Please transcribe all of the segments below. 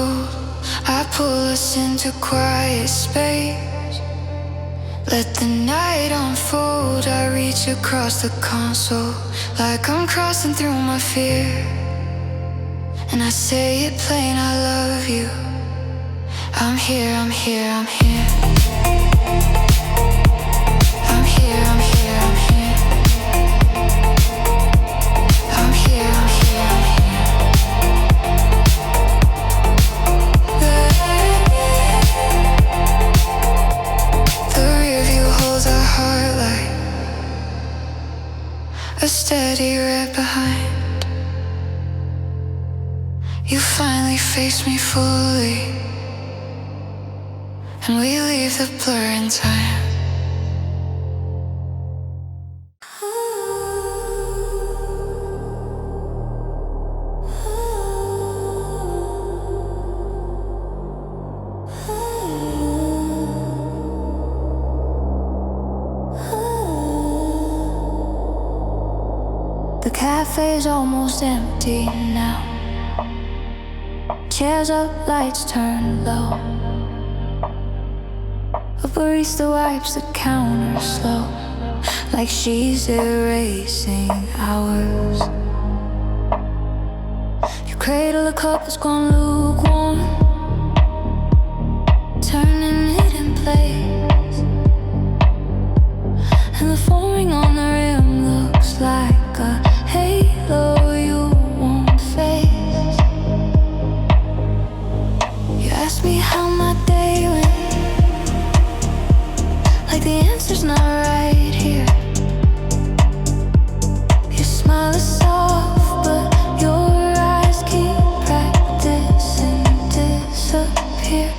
cold. I pull us into quiet space. Let the night unfold. I reach across the console like I'm crossing through my fear. And I say it plain, I love you. I'm here, I'm here, I'm here. I'm here, I'm here, I'm here. I'm here, I'm here, I'm here. The rear view holds our heart like a steady red behind. You finally face me fully, and we leave the blur in time. The cafe's almost empty now. Chairs up, lights turned low. A barista wipes the counter slow, like she's erasing hours. You cradle a cup that's gone lukewarm, turning it in place. And the phone ring on the rim looks like a halo you won't face. Ask me how my day went, like the answer's not right here. Your smile is soft, but your eyes keep practicing disappear.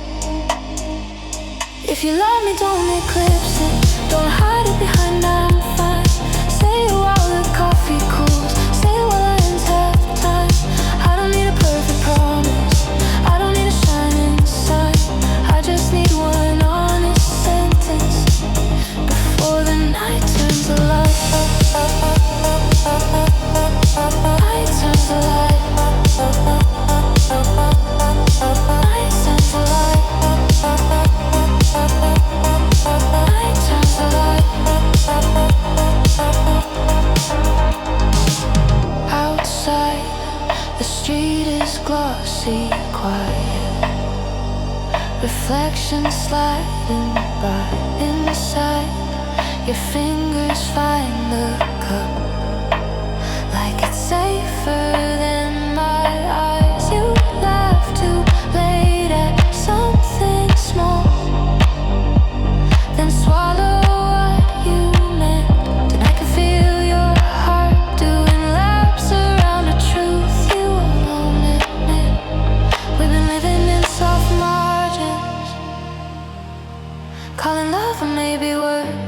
If you love me, don't eclipse it. Don't hide it behind I'm fine. Say it while the coffee cools. Say it while I have time. I don't need a perfect promise. I don't need a shining sign. I just need one honest sentence before the night turns to light. Night turns to light. Night turns to light. Night turns to light. Outside, the street is glossy, quiet. Reflections sliding by. Inside, your fingers find the cup, like it's safer than my eyes. You laugh too late at something small, then swallow what you meant. And I can feel your heart doing laps around a truth you won't admit. We've been living in soft margins, calling love a maybe word.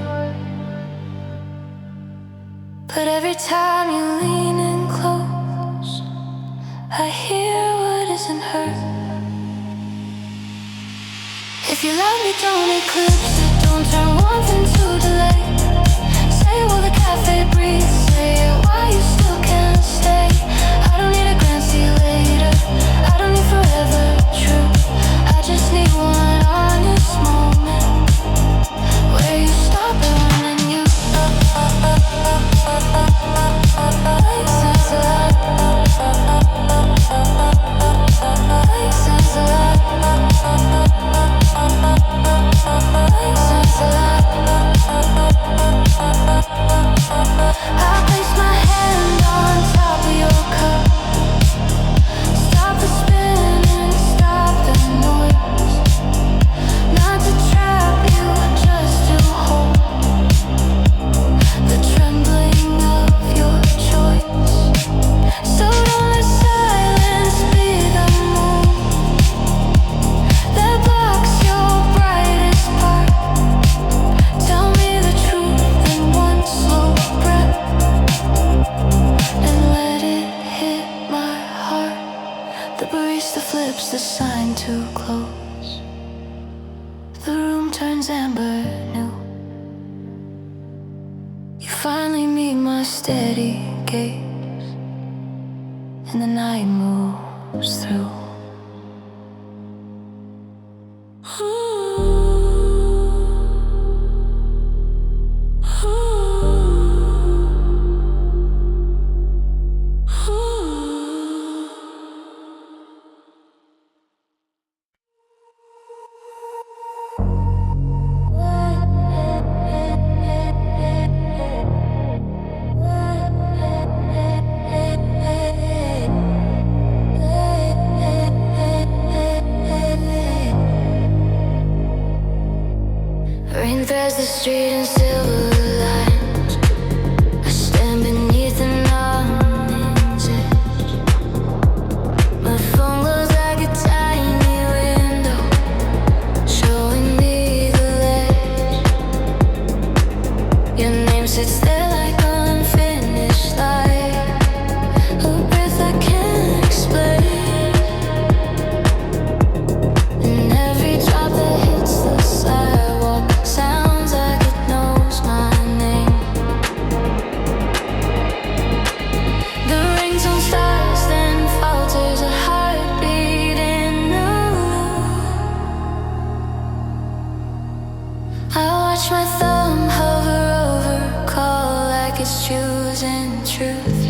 But every time you lean in close, I hear what isn't heard. If you love me, don't eclipse it. Don't turn warmth into delay. Say it while the cafe breathes. Say it while you still can't stay. I don't need a grand see you later. I don't need forever truth. I just need one honest moment where you stop it when you make sense of life. Make sense of life. Make sense of life. I place my hand on top of your cup. Stop the spinning, stop the noise. Not to trap you, just to hold the trembling of your choice. So don't let silence be the moon that blocks your brightest part. Tell me the truth in one slow breath, and let it hit my heart. The barista flips the sign to close. The room turns amber new. You finally meet my steady gaze, and the night moves through. Rain threads the street in silver lines. I stand beneath an awning's edge. My phone glows like a tiny window, showing me the ledge. Your name sits there like an unfinished line, a breath I can't explain. And every drop that hits the sidewalk sounds like it knows my name. The ringtone starts, then falters, a heartbeat in a loop. I watch my thumb hover over call like it's choosing truth.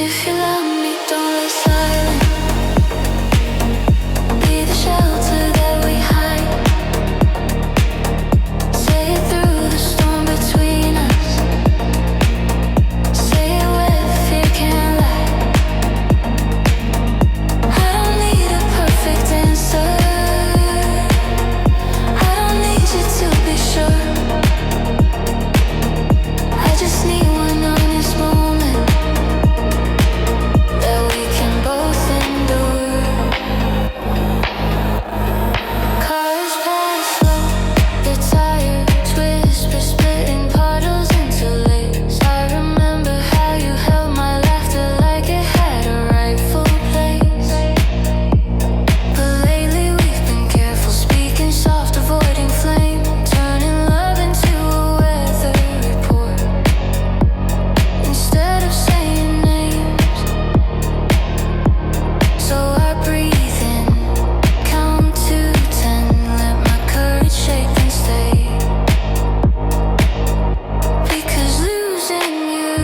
If you love me, don't let silence be the shelter that we hide. Say it through the storm between us. Say it where fear can't lie. I don't need a perfect answer. I don't need you to be sure. I just need one honest moment that we can both endure. Cars pass slow, the tires whisper, splitting puddles into lakes. I remember how you held my laughter like it had a rightful place. But lately we've been careful, speaking soft, avoiding flame, turning love into a weather report instead of saying names. So I breathe in, count to 10, let my courage shake and stay. Because losing you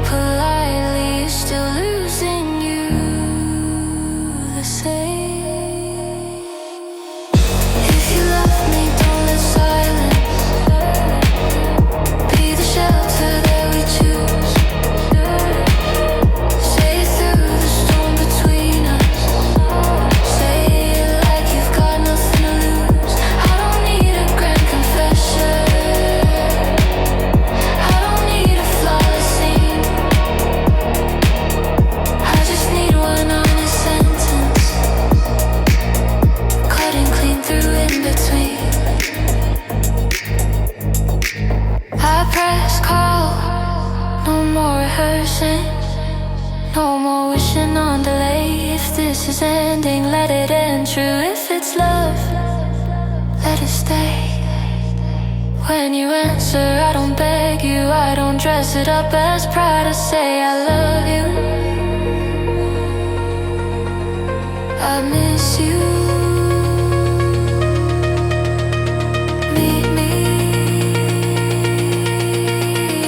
politely is still losing you the same. If you love me, don't let silence be the shelter that we choose. Say it through the storm between us. Say it like you've got nothing to lose. I don't need a grand confession. I don't need a flawless scene. I just need one honest sentence, cutting clean through in between. I press call, no more rehearsing, no more wishing on delay. If this is ending, let it end true. If it's love, let it stay. When you answer, I don't beg you, I don't dress it up as pride. I say I love you, I miss you. Meet me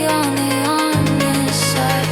on the honest side.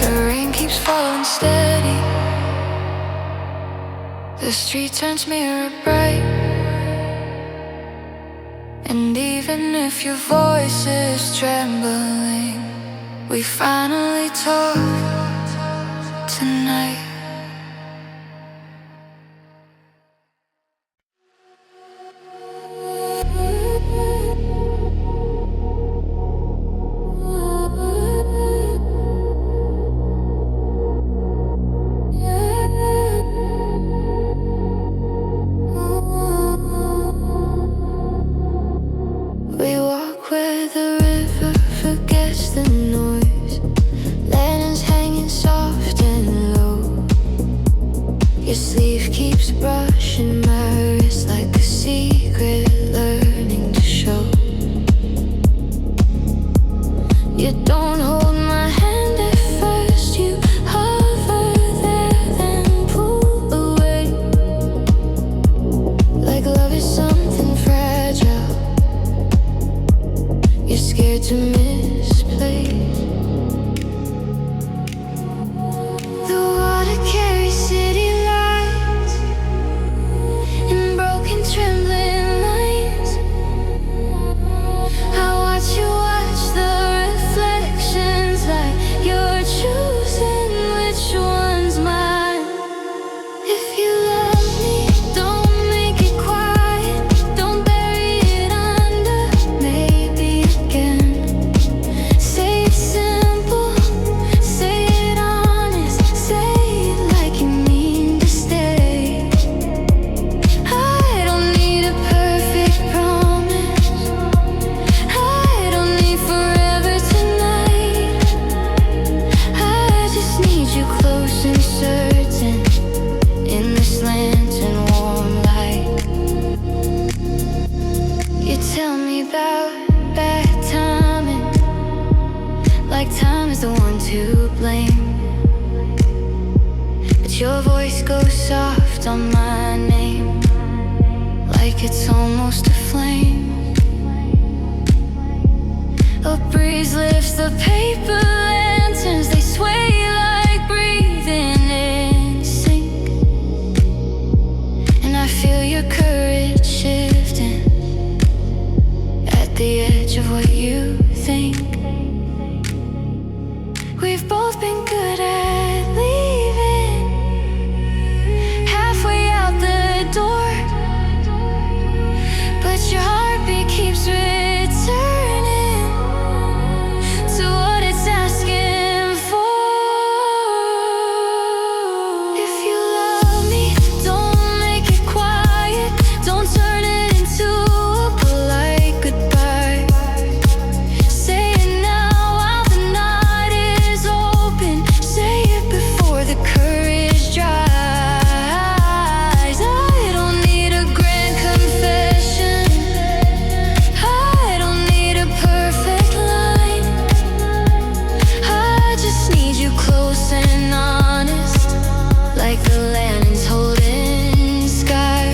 The rain keeps falling steady. The street turns mirror bright. And even if your voice is trembling, we finally talk tonight. never forgets the noise. Lanterns hanging soft and low. Your sleeve keeps brushing my wrist like a secret learning to show. You don't hold my hand at first, you hover there then pull away. Like love is something fragile, you're scared to misplace. The water carries city lights in broken trembling lines. I watch you watch the reflections like you're choosing which one's mine. If you love me, don't make it quiet, don't bury it under maybe again. Say it simple, say it honest, say it like you mean to stay. I don't need a perfect promise, I don't need forever tonight. I just need you close and certain in this lantern warm light. You tell me about bad timing, like time is the one to blame. But your voice goes soft on my name, like it's almost a flame. A breeze lifts the paper lanterns, they sway like breathing in sync. And I feel your courage shifting at the edge of what you think. We've both been good at leaving halfway out the door, but your heartbeat keeps returning to what it's asking for. If you love me, don't make it quiet, don't turn it into a polite goodbye. Say it now while the night is open, say it before the courage dries. I don't need a grand confession, I don't need a perfect line. I just need you close and honest, like the lanterns holding sky.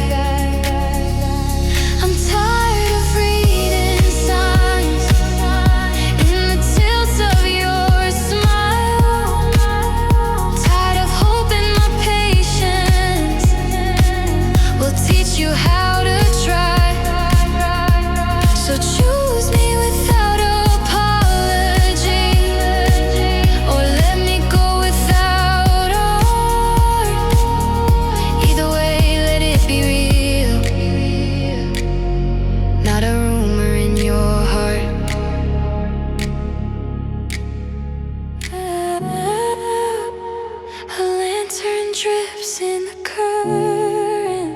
I'm tired of reading signs in the tilt of your smile, tired of hoping my patience will teach you how to try. So choose me without apology, or let me go without art. Either way, let it be real, not a rumor in your heart. A lantern drips in the current,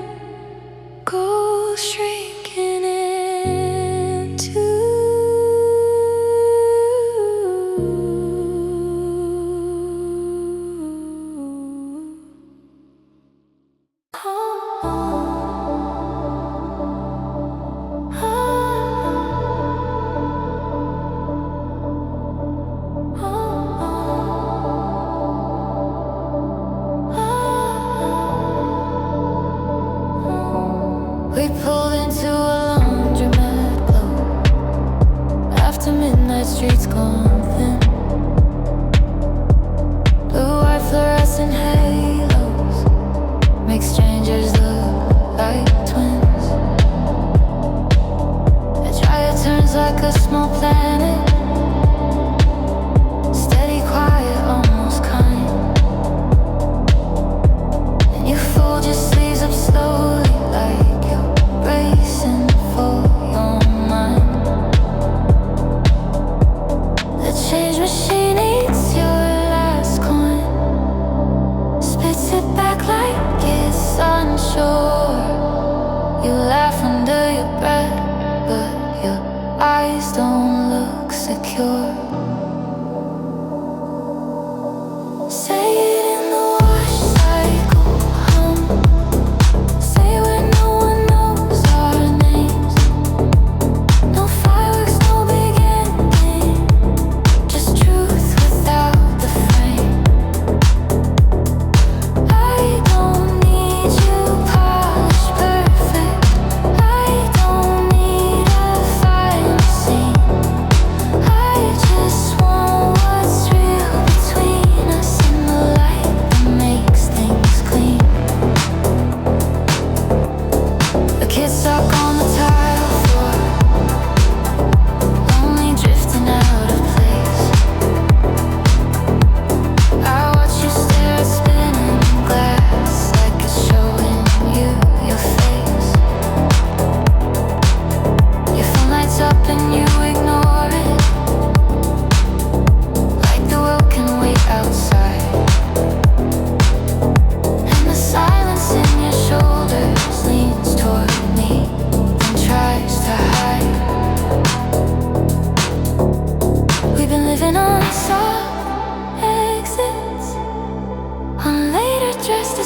goes shrinking into we pulled into a laundromat glow after midnight streets gone thin. Blue-white fluorescent halos make strangers look like twins. A dryer turns like a small planet, steady, quiet, almost kind. And you fold your sleeves up slowly like you're bracing for your mind. The change machine eats your last coin, spits it back like it's unsure. You laugh under your breath, but your eyes don't look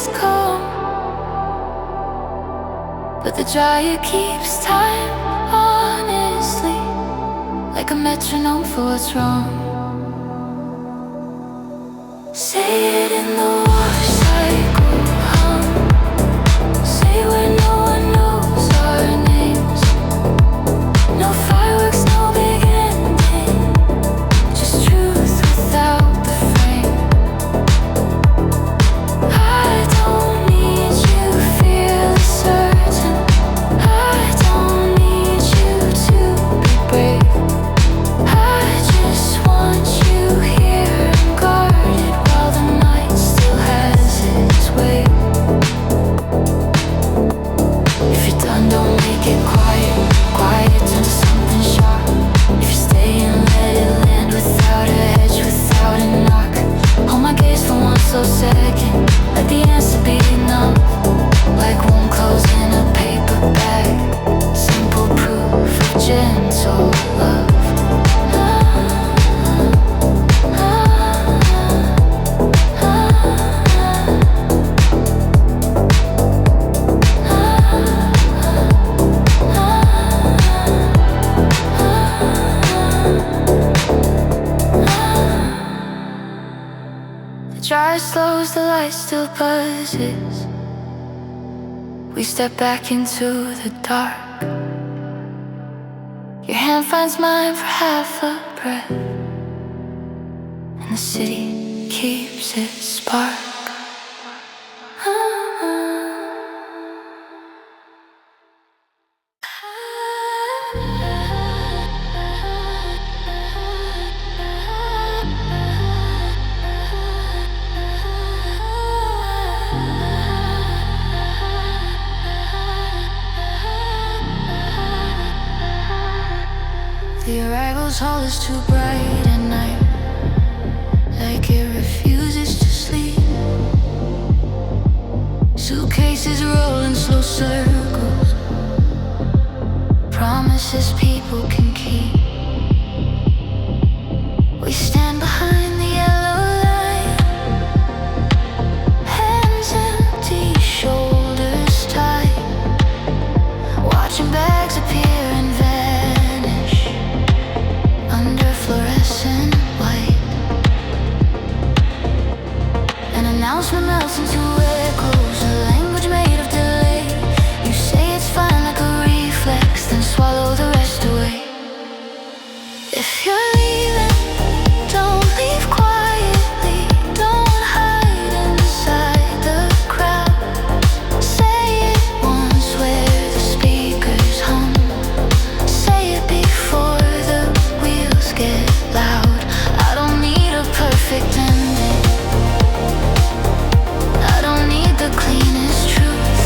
is calm, but the dryer keeps time, honestly, like a metronome for what's wrong. Say it in the water cycle hum. Say where no one knows our names. No fireworks, no big ending, just truth without the frame. I don't need you fearless certain. I don't need you to be brave. I just want you here and guarded while the night still has its way. If you're done, don't make it quiet. Quiet turn to something sharp. If you're staying, let it land without a edge, without a knock. Hold my gaze for 1 slow second. Let the answer be enough, like warm clothes in a paper bag. Simple proof of gentle love. The dryer slows, the light still buzzes. We step back into the dark. Your hand finds mine for half a breath, and the city keeps its spark. The arrival's hall is too bright at night, like it refuses to sleep. Suitcases roll in slow circles, promises people can keep. We stand behind the yellow line, hands empty, shoulders tight, watching bags appear and vanish under fluorescent light. An announcement melts into echoes, a language made of delay. You say it's fine like a reflex, then swallow the rest away. If you're leaving, don't leave quietly, don't hide inside the crowd. Say it once where the speakers hum. Say it before the wheels get loud. I don't need a perfect ending, I don't need the cleanest truth.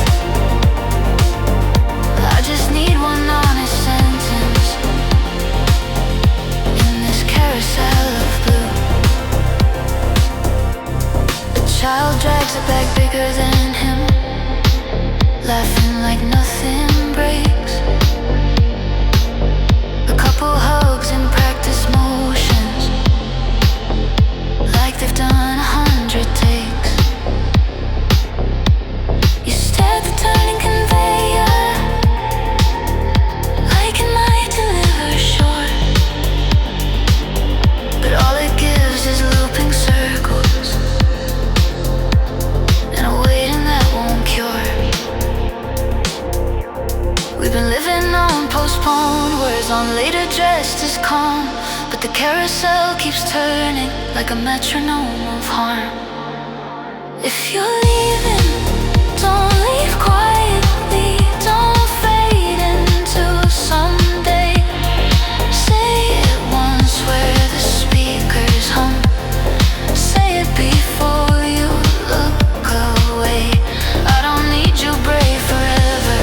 I just need one honest sentence in this carousel of blue. A child drags a bag bigger than him, laughing like nothing breaks. A couple hugs and practice motions, like they've done 100 takes. You stare at the turning conveyor, like it might deliver short, but all it gives is looping circles and a waiting that won't cure. We've been living on postponed words, on later dressed as calm, but the carousel keeps turning like a metronome of harm. If you're leaving, don't leave quietly, don't fade into someday. Say it once where the speakers hum. Say it before you look away. I don't need you brave forever,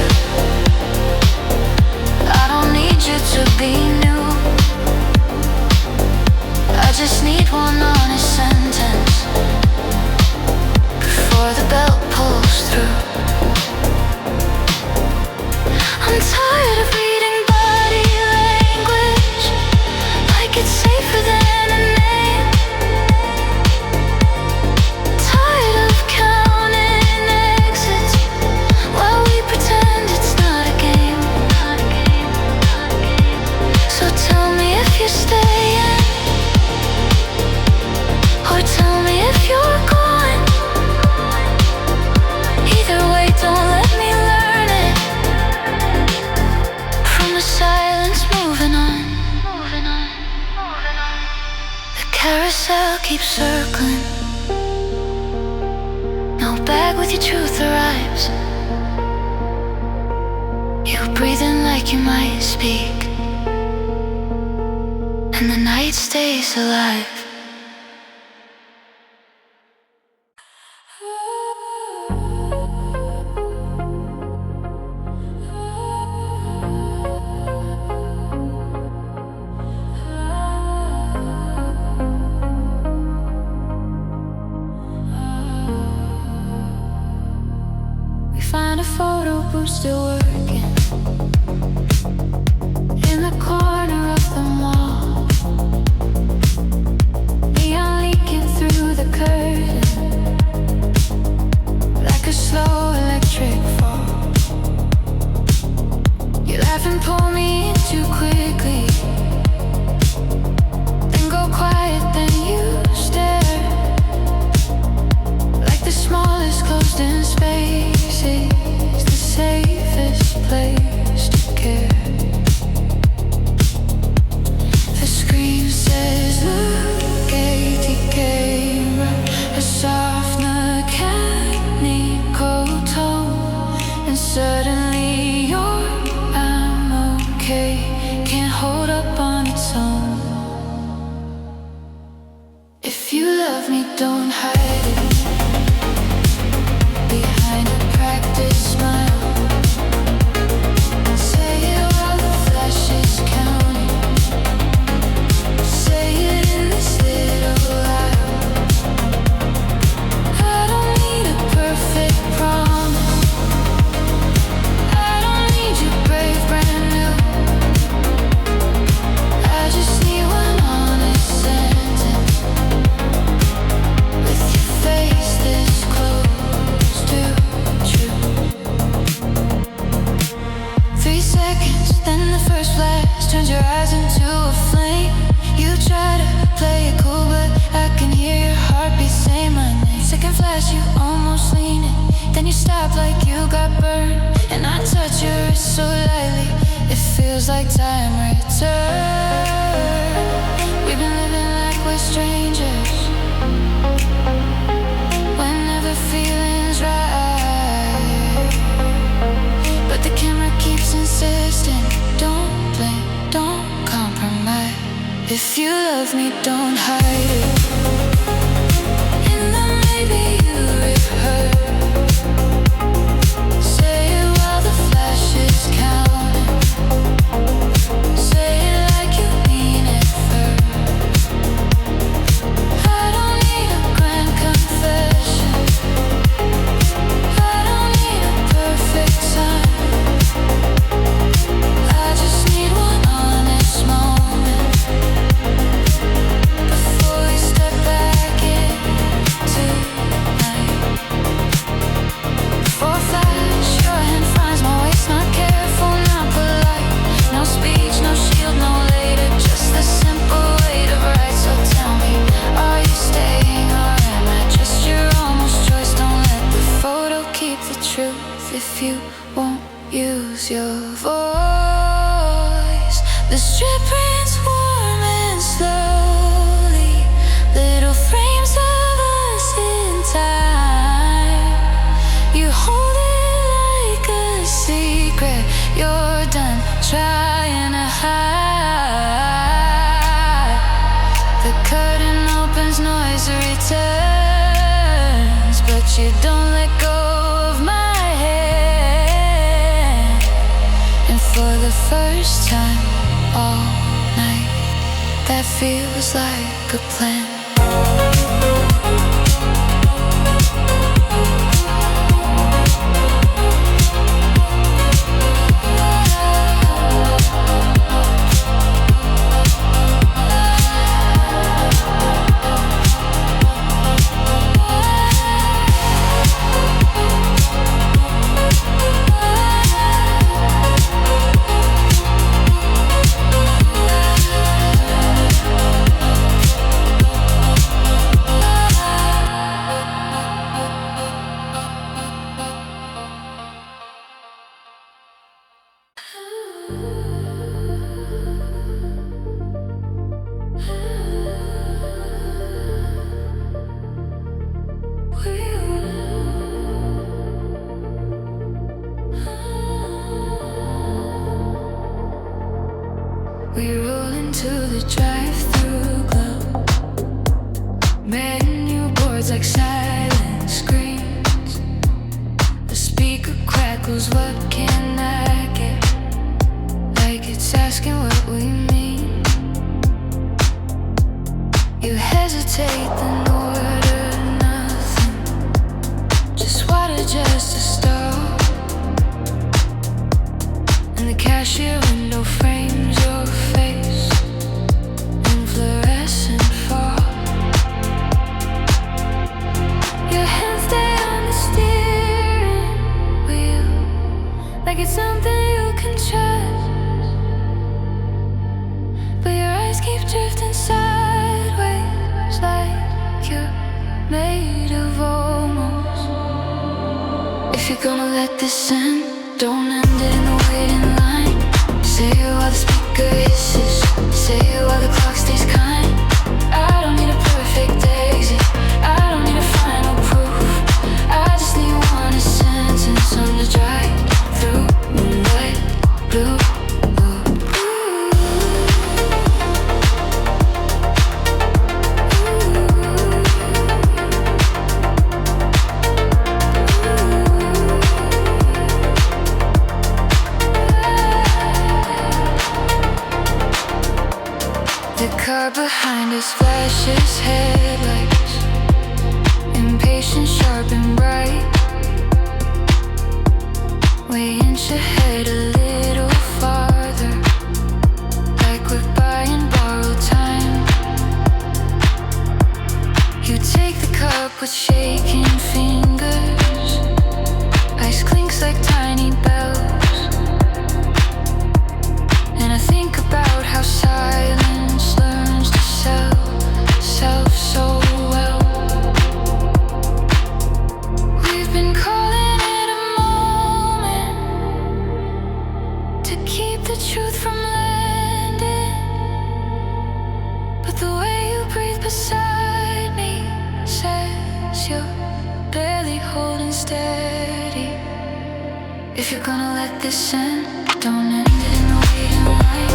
I don't need you to be new. I just need one honest sentence before the belt pulls through. I'm tired of reading body language like it's safer than a name. Tired of counting carousel keeps circling. No bag with your truth arrives. You breathe in like you might speak, and the night stays alive. Find a photo booth still working in the corner of the mall. Neon leaking through the curtain like a slow electric fall. You laugh and pull me in too quickly, then go quiet, then you stare like the smallest closed-in space is the safest place to care. The screen says, look at the camera, a soft mechanical tone, and suddenly you're I'm okay, can't hold up on its own. If you love me, don't hide it behind a practice smile. Say it while the flash is counting. Say it in this little aisle. I don't need a perfect promise. I don't need you brave brand new. I just need one honest sentence with your face this close to true. 3 seconds, then the first flash turns your eyes into a flame. You try to play it cool, but I can hear your heartbeat say my name. Second flash, you almost lean in, then you stop like you got burned, and I touch your wrist so lightly, it feels like time returned. We've been living like we're strangers whenever feeling's right, but the camera keeps insisting, don't blink, don't compromise. If you love me, don't hide it. And then maybe you rehearse. Say it while the flash is counting. Say it like you mean it first. I don't need a grand confession. I don't need a perfect sign. I just need one honest moment before we step back into night. Before flash, your hand finds my waist, not careful, not polite. No speech, no shield, no later, just the simple weight of right. So tell me, are you staying or am I just your almost choice? Don't let the photo keep the truth if you won't use your voice. The strip prints warm and slowly, little frames of us in time. You hold it like a secret you're done trying to hide. The curtain opens, noise returns, but you don't let go of my hand. And for the first time all night, that feels like a plan. goes, what can I get? Like it's asking what we mean. You hesitate, then order nothing. Just water just to stop. And the cashier window frames your face in fluorescent fog. Your hands stay on the steering wheel, like it's something you can trust. But your eyes keep drifting sideways, like you're made of almost. If you're gonna let this end, don't end it in the waiting line. Say it while the speaker hisses, say it while the clock stays kind. I don't need a perfect exit, I don't need a final proof. I just need one sentence on the drive through moonlight blue. The car behind us flashes headlights, impatient, sharp and bright. We inch ahead a little farther, like we're buying borrowed time. You take the cup with shaking fingers, ice clinks like tiny bells. And I think about how silence learns to sell self so well. We've been calling it a moment to keep the truth from landing. But the way you breathe beside me says you're barely holding steady. If you're gonna let this end, don't end it in the waiting line.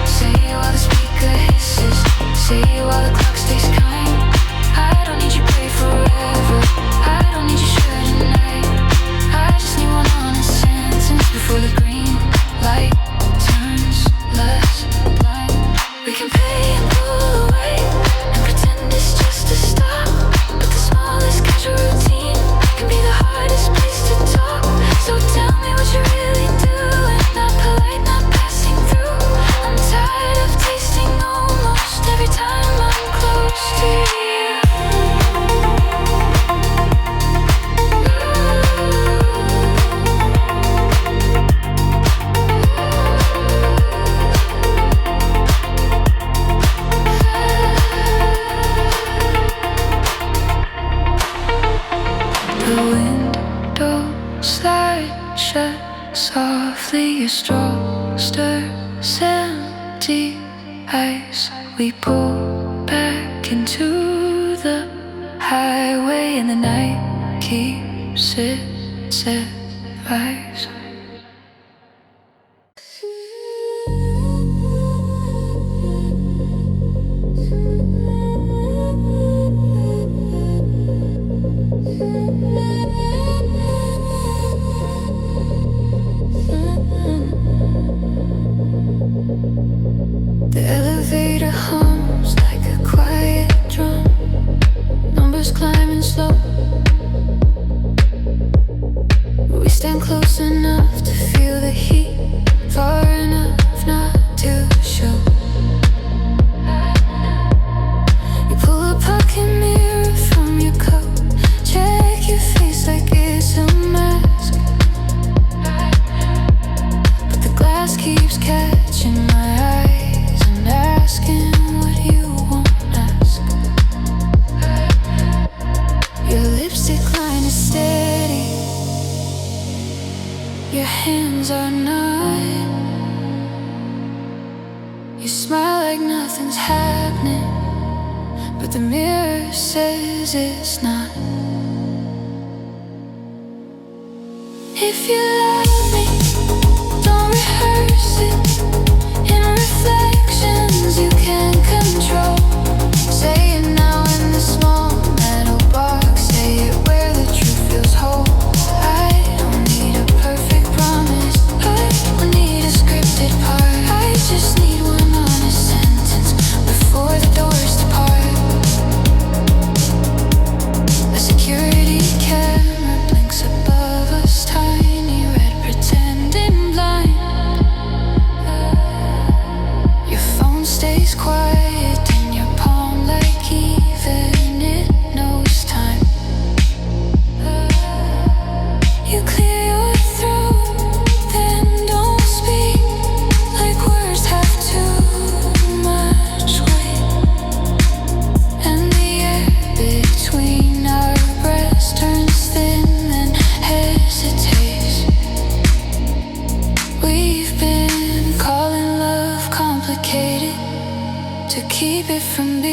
Say it while the speaker hisses, say it while the clock stays kind. I don't need your pray forever, I don't need your sure tonight. I just need one honest sentence before the green light turns less blind. We can pay and pull away and pretend it's just a stop, but the smallest casual routine can be the hardest place to talk. So tell me what you're really doing, not polite, not passing through. I'm tired of tasting almost every time I'm close to you. The window slides shut softly, your straw stirs empty eyes. We pull back into the highway and the night keeps its advice. The elevator hums like a quiet drum, numbers climbing slow. We stand close enough to feel the heat, far enough not to show. You pull a pocket mirror from your coat, check your face like it's a mask. But the glass keeps catching my eyes and asking what you won't ask. Your lipstick line is steady, your hands are not. You smile like nothing's happening, but the mirror says it's not. If you love me, don't rehearse it. In reflections you can't control. Say it now in the small metal box. Say it where the truth feels whole. I don't need a perfect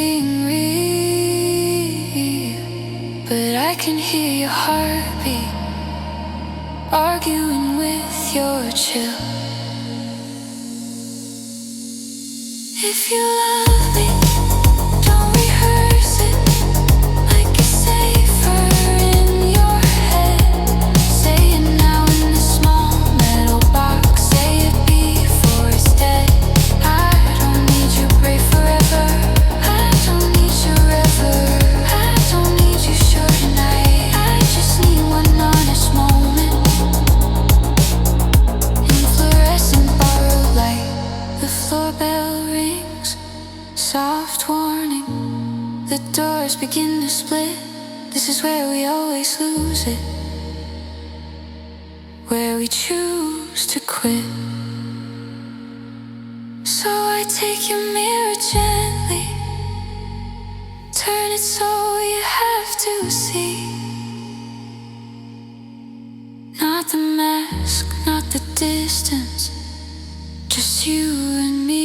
being real, but I can hear your heartbeat arguing with your chill. If you love me, don't rehearse it. Make it safer in your head. Say it now in the small metal box. Say it before it's dead. I don't need you brave forever. I don't need you ever. I don't need you sure tonight. I just need one honest moment in fluorescent borrowed light. The floor bell rings, soft warning. The doors begin to split. This is where we always lose it, where we choose to quit. So I take your mirror gently, turn it so you have to see. Not the mask, not the distance, just you and me.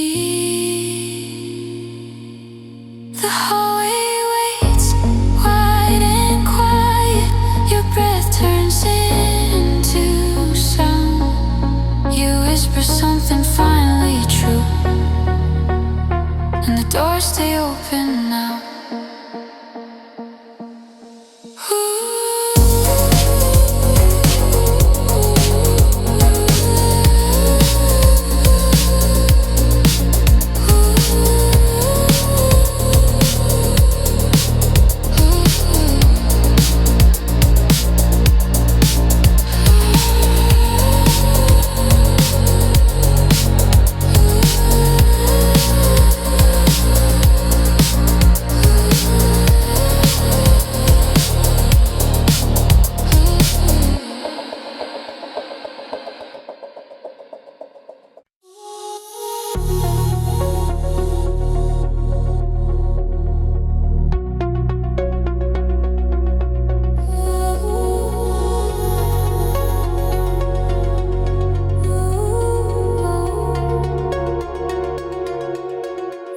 The hallway waits, wide and quiet. Your breath turns into sound. You whisper something finally true, and the doors stay open now.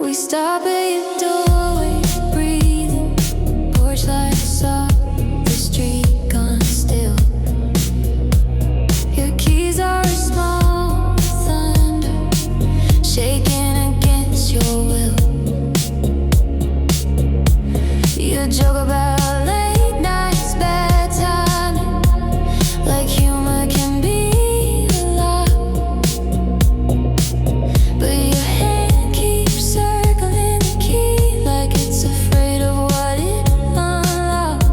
We stop at your doorway, breathing. Porch lights off, the street gone still. Your keys are a small thunder, shaking against your will. You joke about late nights, bad timing, like humor can be a lot. But your hand keeps circling the key like it's afraid of what it unlocked.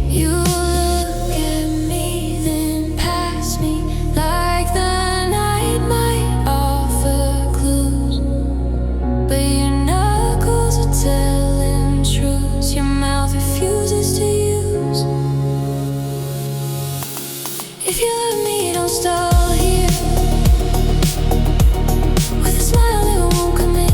You look at me, then pass me like the night might offer clues. But your knuckles are telling truths your mouth refuses to use. If you love me, don't stall here. With a smile it won't come in.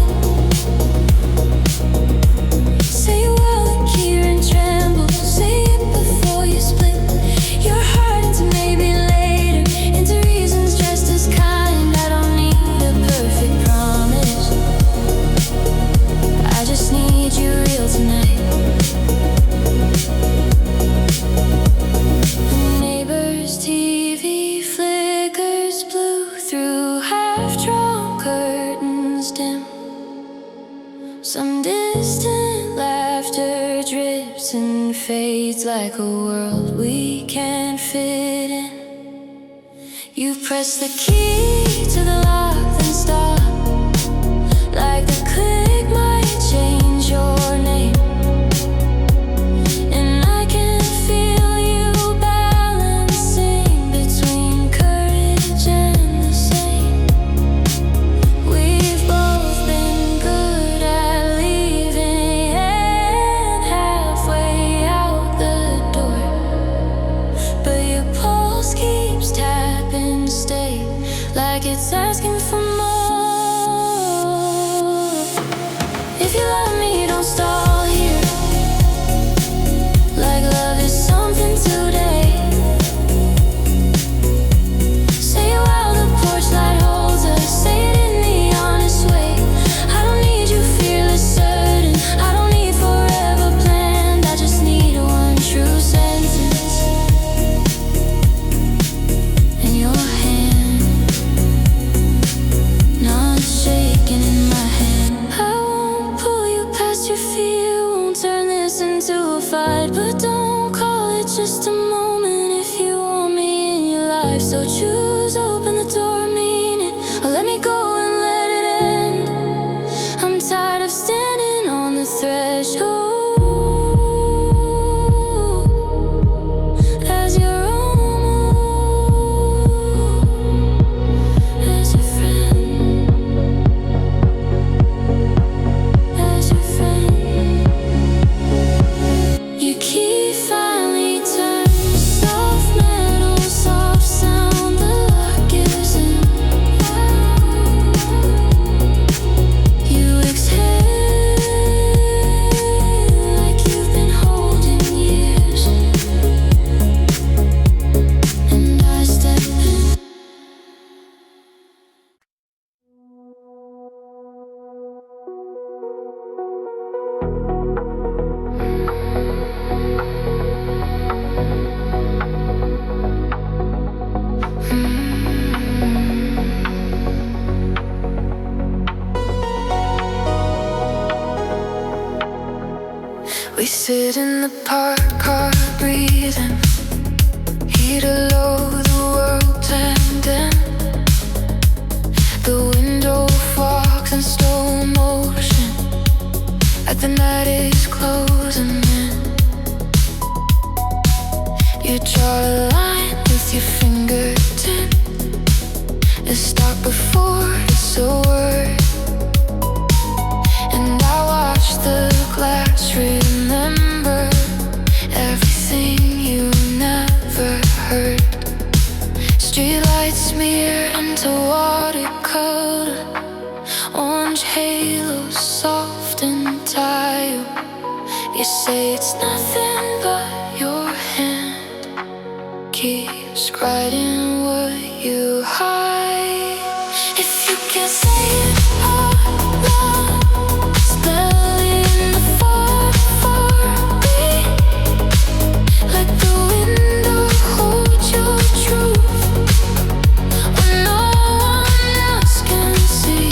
Say it while the keyring trembles. Say it before you split your heart into maybe later, into reasons just as kind. I don't need a perfect promise, I just need you real tonight. The neighbor's TV flickers blue through half-drawn curtains dim. Some distant laughter drips and fades like a world we can't fit in. You press the key to the lock, then stop. Like the click might change your name. And I can feel you balancing between courage and the same. We've both been good at leaving and halfway out the door. But your pulse keeps tapping, stay like it's asking for more. We sit in the park car breathing, heater low, the world turned in. The window fogs in slow motion as the night is closing in. You draw a line with your fingertip, a stop before it's a word. And I watch the glass, remember everything you never heard. Streetlights smear into watercolor, orange halos soft and tile. You say it's nothing but your hand keeps writing what you hide. If you can say it out loud, spell it in the far, far away. Let the window hold your truth when no one else can see.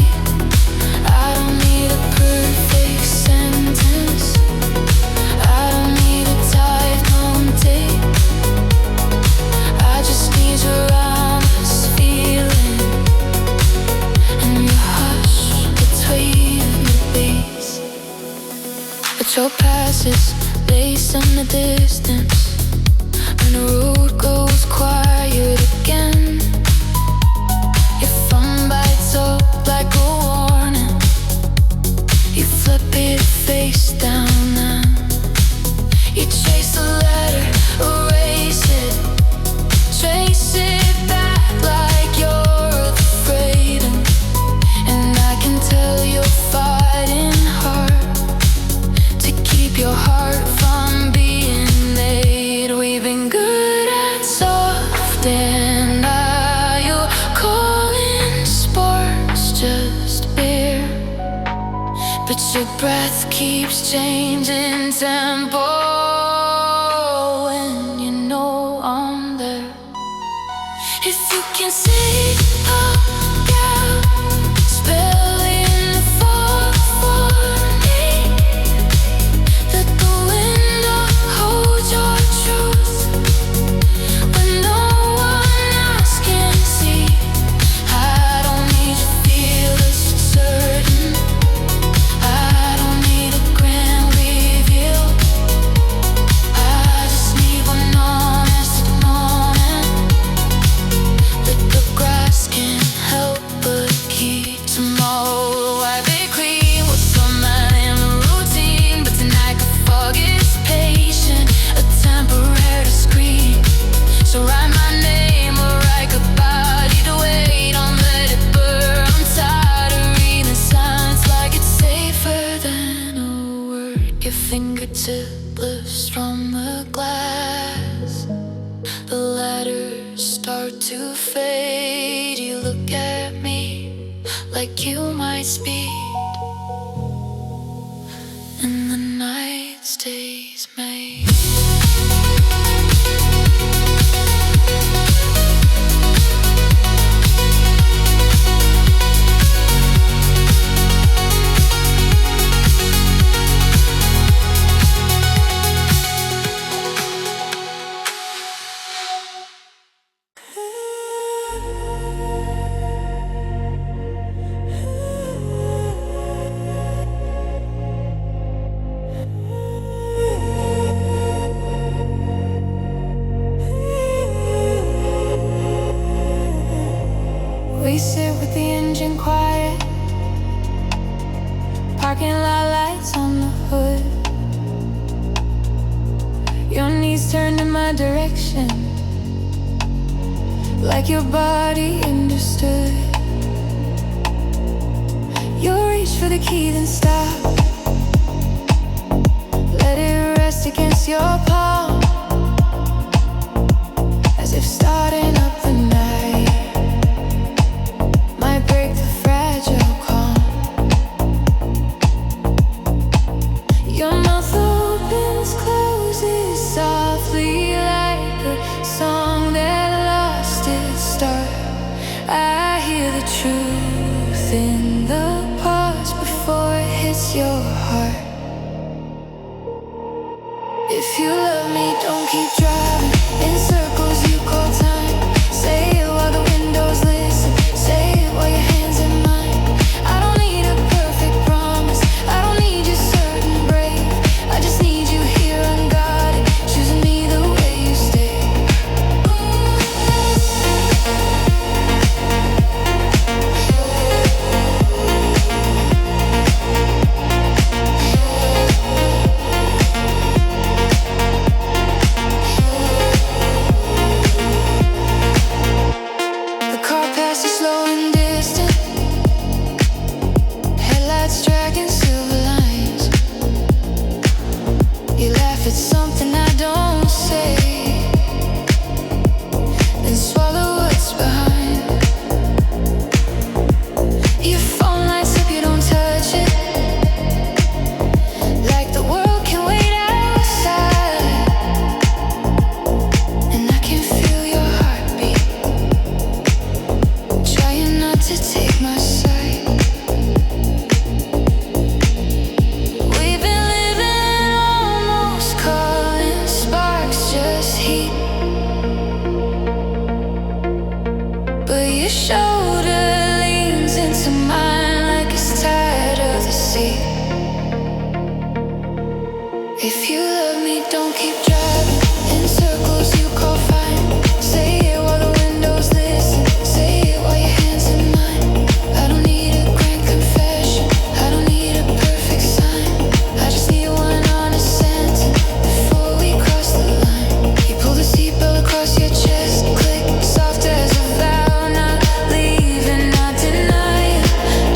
I don't need a perfect sentence, I don't need a type, no date. I just need you around this feeling, and you hush between the beats. Patrol passes, lace in the distance, and the road goes quiet again. Your phone bites up like a warning, you flip it face down and you trace the letter, erase it, trace it back like you're afraid. And I can tell you're fighting hard to keep your heart from being laid. We've been good at soft and now you're calling sparks just air. But your breath keeps changing tempo when you know I'm there. If you can see out, spell it in the far, far away. Let the window hold your truth when no one else can see. I don't need to feel as certain, I don't need a grand reveal. I just need one honest moment. But the grass can't help but keep tomorrow wipe it clean with some man in a routine. But tonight the fog is patient, a temporary screen. So write my name or write goodbye. Either way, don't let it burn. I'm tired of reading signs like it's safer than a word. Your fingertip lifts from the glass, the letters start to fade. You look at me like you might speed, and the night stays made. We sit with the engine quiet, parking lot lights on the hood. Your knees turned in my direction, like your body understood. You reach for the key, then stop. Let it rest against your palm, as if starting up the night might break the fragile calm. Your mouth opens, closes softly like a song that lost its start. I hear the truth in the pause before it hits your heart. keep driving in circles you call time. Say it while the windows listen. Say it while your hands in mine. I don't need a perfect promise. I don't need you certain brave. I just need you here unguarded, choosing me the way you stay. The car passes slow and distant. Headlights dragging silver lines. You laugh at something I don't say, then swallow what's behind. Your phone lights up, you don't touch it, like the world can wait outside. And I can feel your heartbeat, trying not to take my side. We've been living almost calling sparks just heat. But your shoulder leans into mine like it's tired of the sea. If you love me, don't keep driving in circles you call fine. Say it while the windows listen. Say it while your hands in mine. I don't need a grand confession. I don't need a perfect sign. I just need one honest sentence before we cross the line. You pull the seatbelt across your chest, click, soft as a vow. Not leaving, not denying,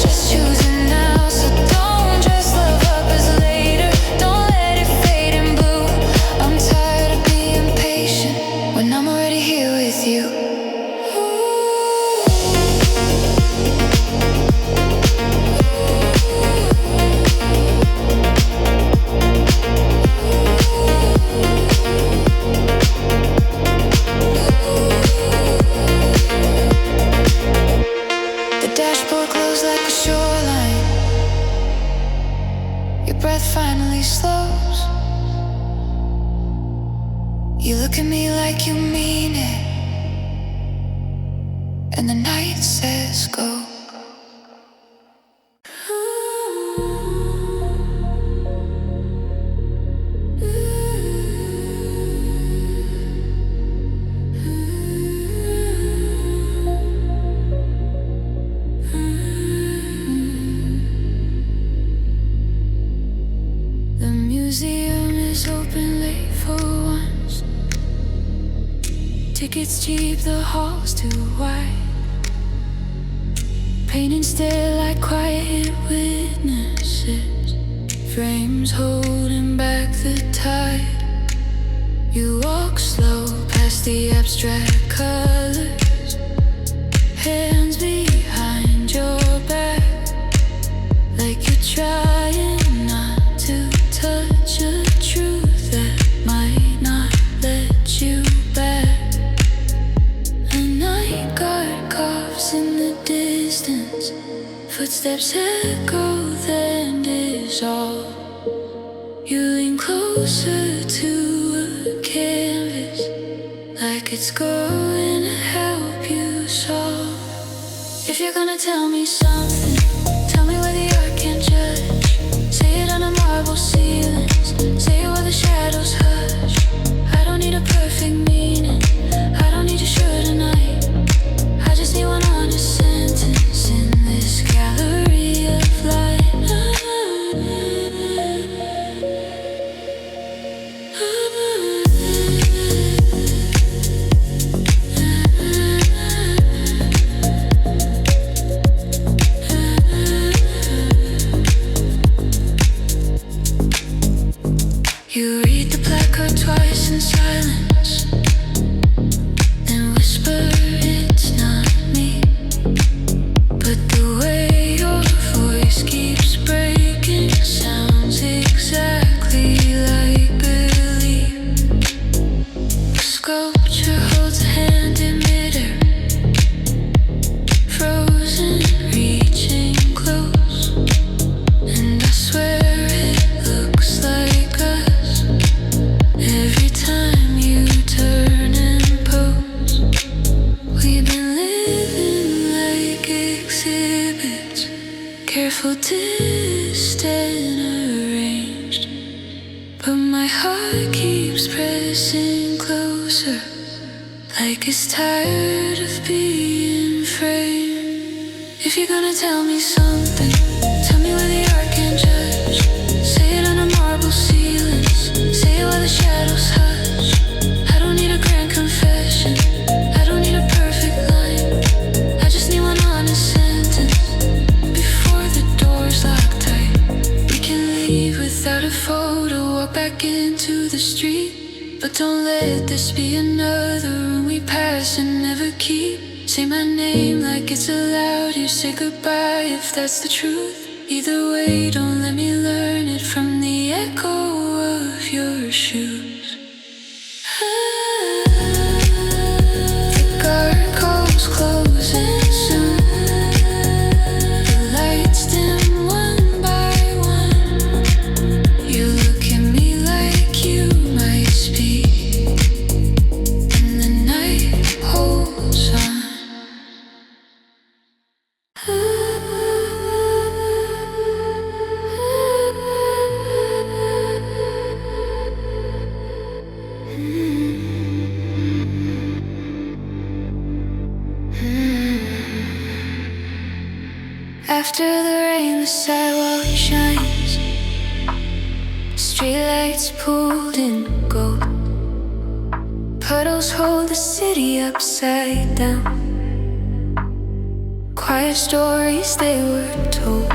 just choosing now. So don't dress love up as later. Don't let it fade in blue. I'm tired of being patient when I'm already here with you. The dashboard glows like a shoreline. Your breath finally slows. You look at me like you mean it, and the night says go. The museum is open late for once. Tickets cheap, the hall's too wide. Painting stare like quiet witnesses. Frames holding back the tide. You walk slow past the abstract colors. Hands behind your back, like you're trying not to touch a truth that might not let you back. A night guard coughs in the distance. Footsteps echo, then dissolve. You lean closer to a canvas, like it's going to help you solve. If you're gonna tell me something, tell me where the art can't judge. Say it on the marble ceilings. Say it while the shadows hush. I don't need a perfect meaning. I don't need you sure tonight. I just need one honest sentence in this gallery of light. You read the placard twice in silence, then whisper it's not me. But the way your voice keeps breaking sounds exactly like belief. A sculpture holds a hand in midair, frozen, reaching close. And I swear it looks like us every time you pressing closer, like it's tired of being framed. If you're gonna tell me something, tell me where the art can't judge. Say it under marble ceilings, say it while the shadows hush. I don't need a grand confession, I don't need a perfect line. I just need one honest sentence before the doors lock tight. We can leave without a photo, walk back into the street, but don't let this be another room we pass and never keep. Say my name like it's allowed, you say goodbye if that's the truth. Either way, don't let me learn it from the echo of your shoes. The guard calls closing soon. The lights dim one by one. You look at me like you might speak, and the night holds on. After the rain, the sidewalk shines. Streetlights pulled in gold. Puddles hold the city upside down. Quiet stories they were told.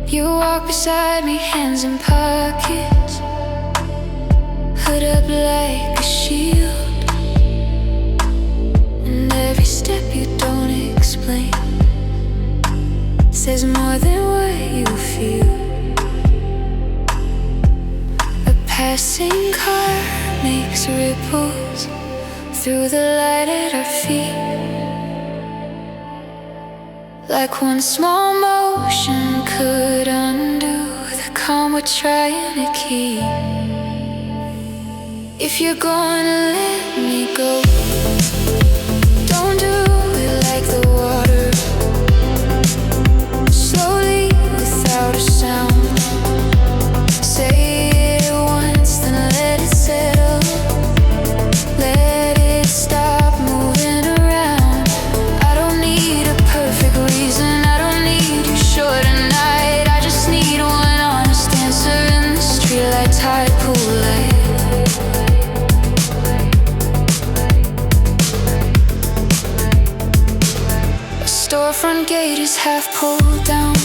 You walk beside me, hands in pockets, hood up like a shield. And every step you don't explain says more than what you feel. A passing car makes ripples through the light at our feet, like one small motion could undo the calm we're trying to keep. If you're gonna let me go, don't do it like the water, slowly without a sound. Say it once, then let it settle. Let it stop moving around. I don't need a perfect reason, I don't need you sure tonight. I just need one honest answer in the streetlight tide pool light. Storefront gate is half pulled down,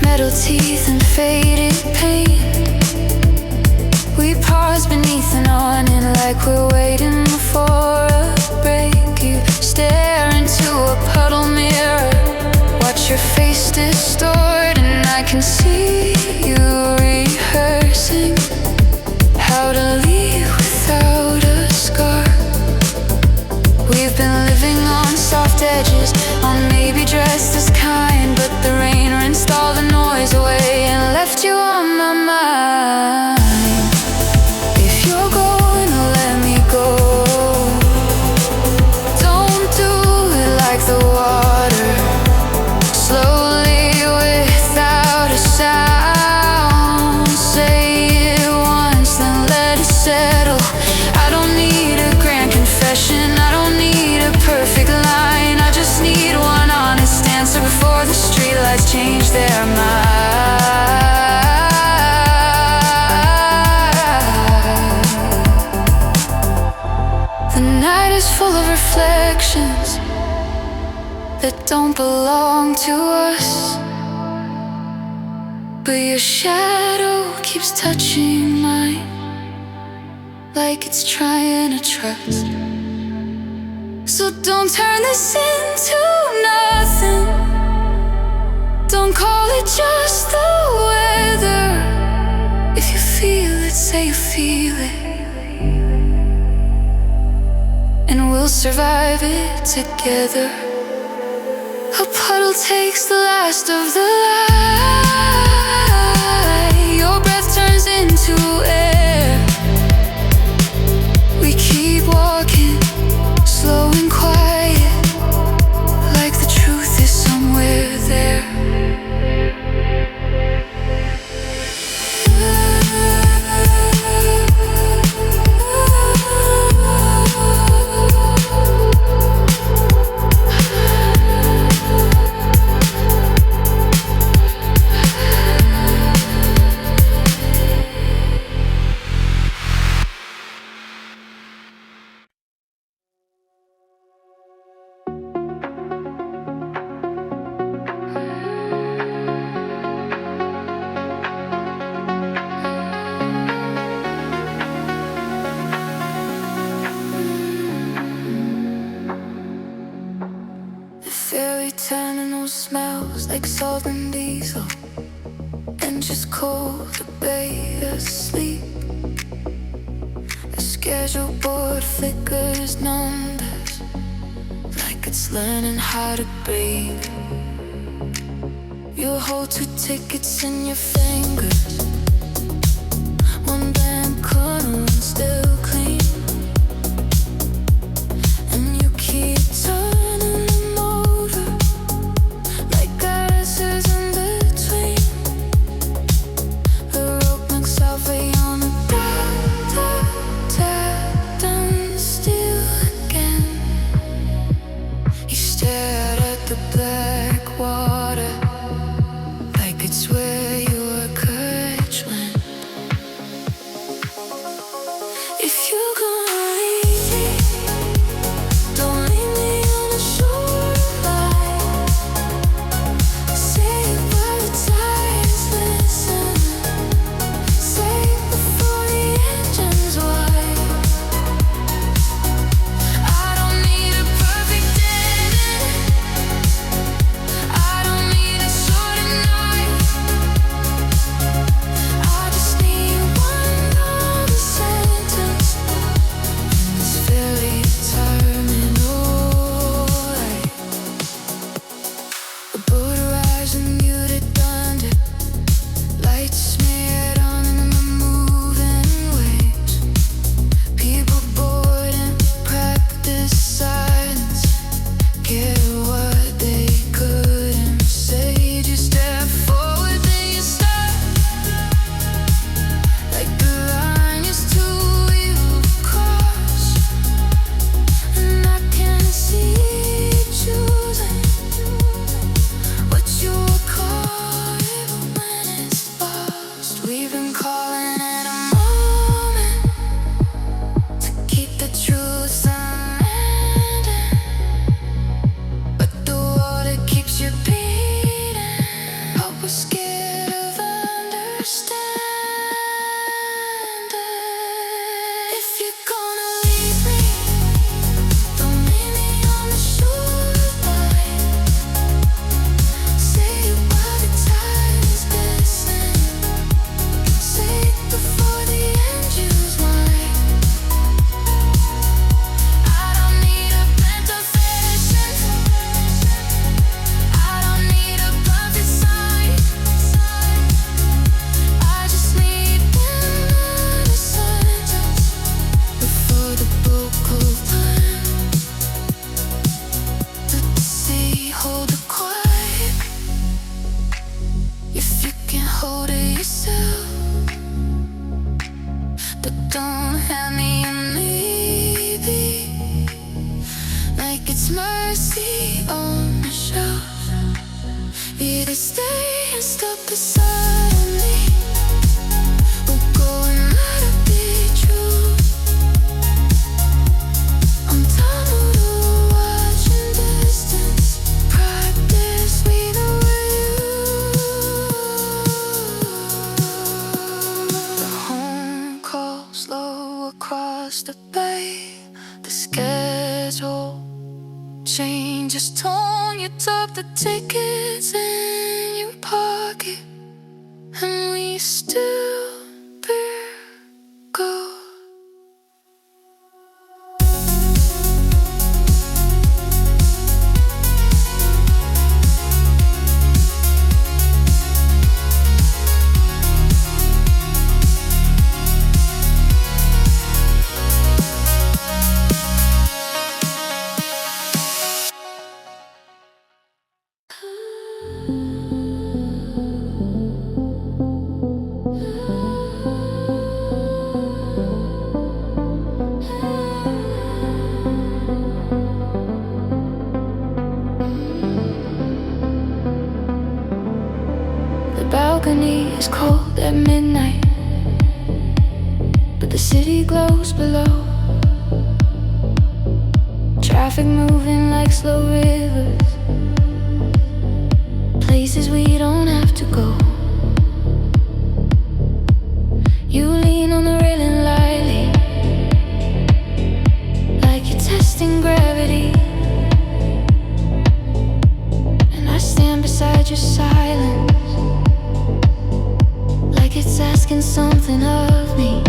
metal teeth and faded paint. We pause beneath an awning like we're waiting for a break. You stare into a puddle mirror, watch your face distort, and I can see you rehearsing how to leave without a scar. We've been living on soft edges, on maybe dressed as kind, but the rain rinsed all the noise away and left you on my mind. If you're going to let me go, don't do it like the water, slowly without a sound. Say it once, then let it settle. I don't need a grand confession, I don't need a perfect line. I just need one honest answer before the streetlights change their mind. The night is full of reflections that don't belong to us, but your shadow keeps touching mine like it's trying to trust. So don't turn this into nothing, don't call it just the weather. If you feel it, say you feel it, and we'll survive it together. A puddle takes the last of the light, your breath turns into air. We keep walking, slow and quiet, like the truth is somewhere there. like salt and diesel, and just cold debate asleep. The schedule board flickers numbers like it's learning how to breathe. You hold 2 tickets in your fingers, one blank corner and still clean, and you keep turning them over like glasses in between. The rope makes out for you on the and still again. You stare at the black water like it's where your courage went. If you're gonna leave me, don't leave me on the shoreline. Say it while the tide's listen. Say it before the engine's wide. I don't need a perfect ending. I don't need a sword and knife. I just need one long sentence in this very terminal light. The boat arrives and you redundant. Lights smeared on in the moving waves. People bored and practice silence. Get what they couldn't say. Just step forward, then you stop. Like the line is too evil to cross. And I can see you choosing what you would call it when it's lost. We've been calling it a moment to keep the truth unending, but the water keeps you beating. But we're scared of understanding. If you're gonna leave me, don't leave me on the shoreline. Say it while the tide is listening. Say it before the engine's wide. I don't need a bent affection. I don't need a perfect sign. I just need one sentence before the boat goes down. Let the sea hold it quiet. If you can hold it yourself, but don't hand me a maybe like it's mercy on the shelf. Either stay and stop beside me, or go and let it be true. I'm done with the watching distance. Practice leaving with you. The home call slow across the bay. The schedule changes tone. You tap the tickets in your pocket, and we still bear gold. The balcony is cold at midnight, but the city glows below. Traffic moving like slow rivers, places we don't have to go. You lean on the railing lightly, like you're testing gravity, and I stand beside your taken something of me.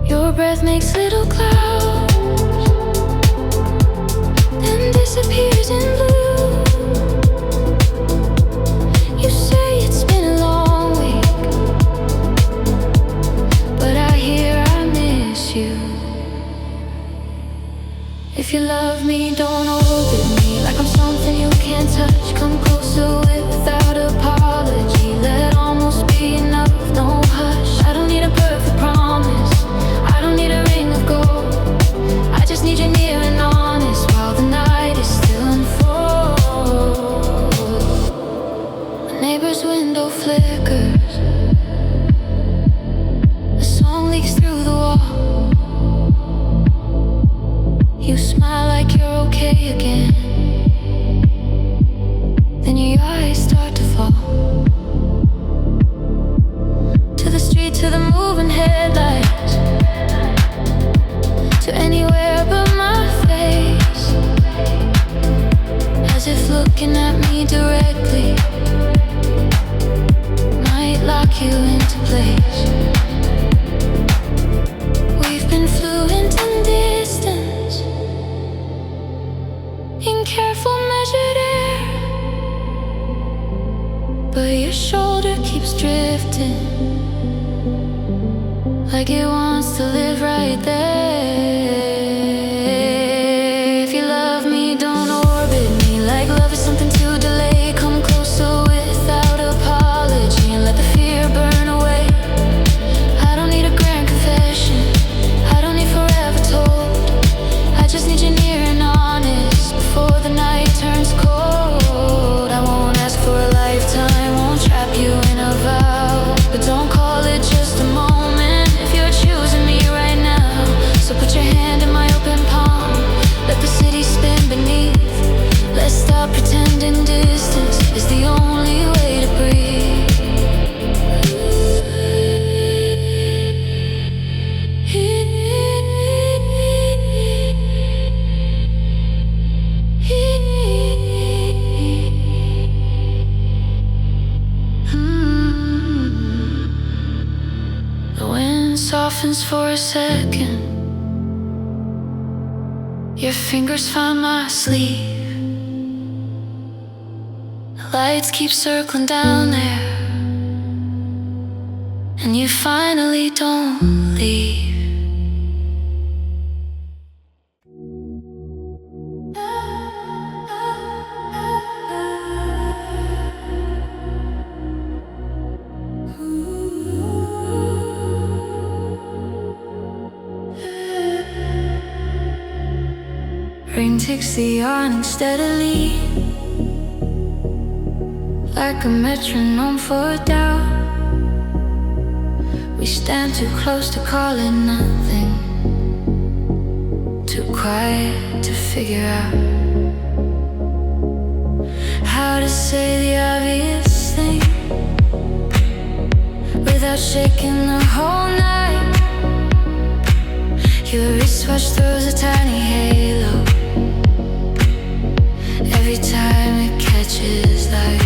Your breath makes little clouds, then disappears in blue. You say it's been a long week, but I hear I miss you. If you love me, don't orbit me like I'm something you can't touch. Come closer without apology. Let almost be enough, no hush. I don't need a perfect promise, I don't need a ring of gold. I just need you near and honest while the night is still unfold. My neighbor's window flickers, a song leaks through the wall. You smile like you're okay again, then your eyes start to fall. To the street, to the moving headlights, to anywhere but my face. As if looking at me directly might lock you into place. We've been fluent in distance, in careful measured air, but your shoulder keeps drifting like it wants to live right there. If you love me, don't orbit me like love is something to delay. Come closer without apology and let the fear burn away. I don't need a grand confession, I don't need forever told. I just need you near and honest before the night turns cold. I won't ask for a lifetime, won't trap you in a vow, but don't call it just a moment if you're choosing me right now. So put your hand in my open palm, let the city spin beneath. Let's stop pretending distance is the only way to breathe. The wind softens for a second, your fingers find my sleeve. The lights keep circling down there, and you finally don't leave. Rain takes the awning steadily, like a metronome for doubt. We stand too close to call it nothing, too quiet to figure out how to say the obvious thing without shaking the whole night. Your wristwatch throws a tiny halo every time it catches light.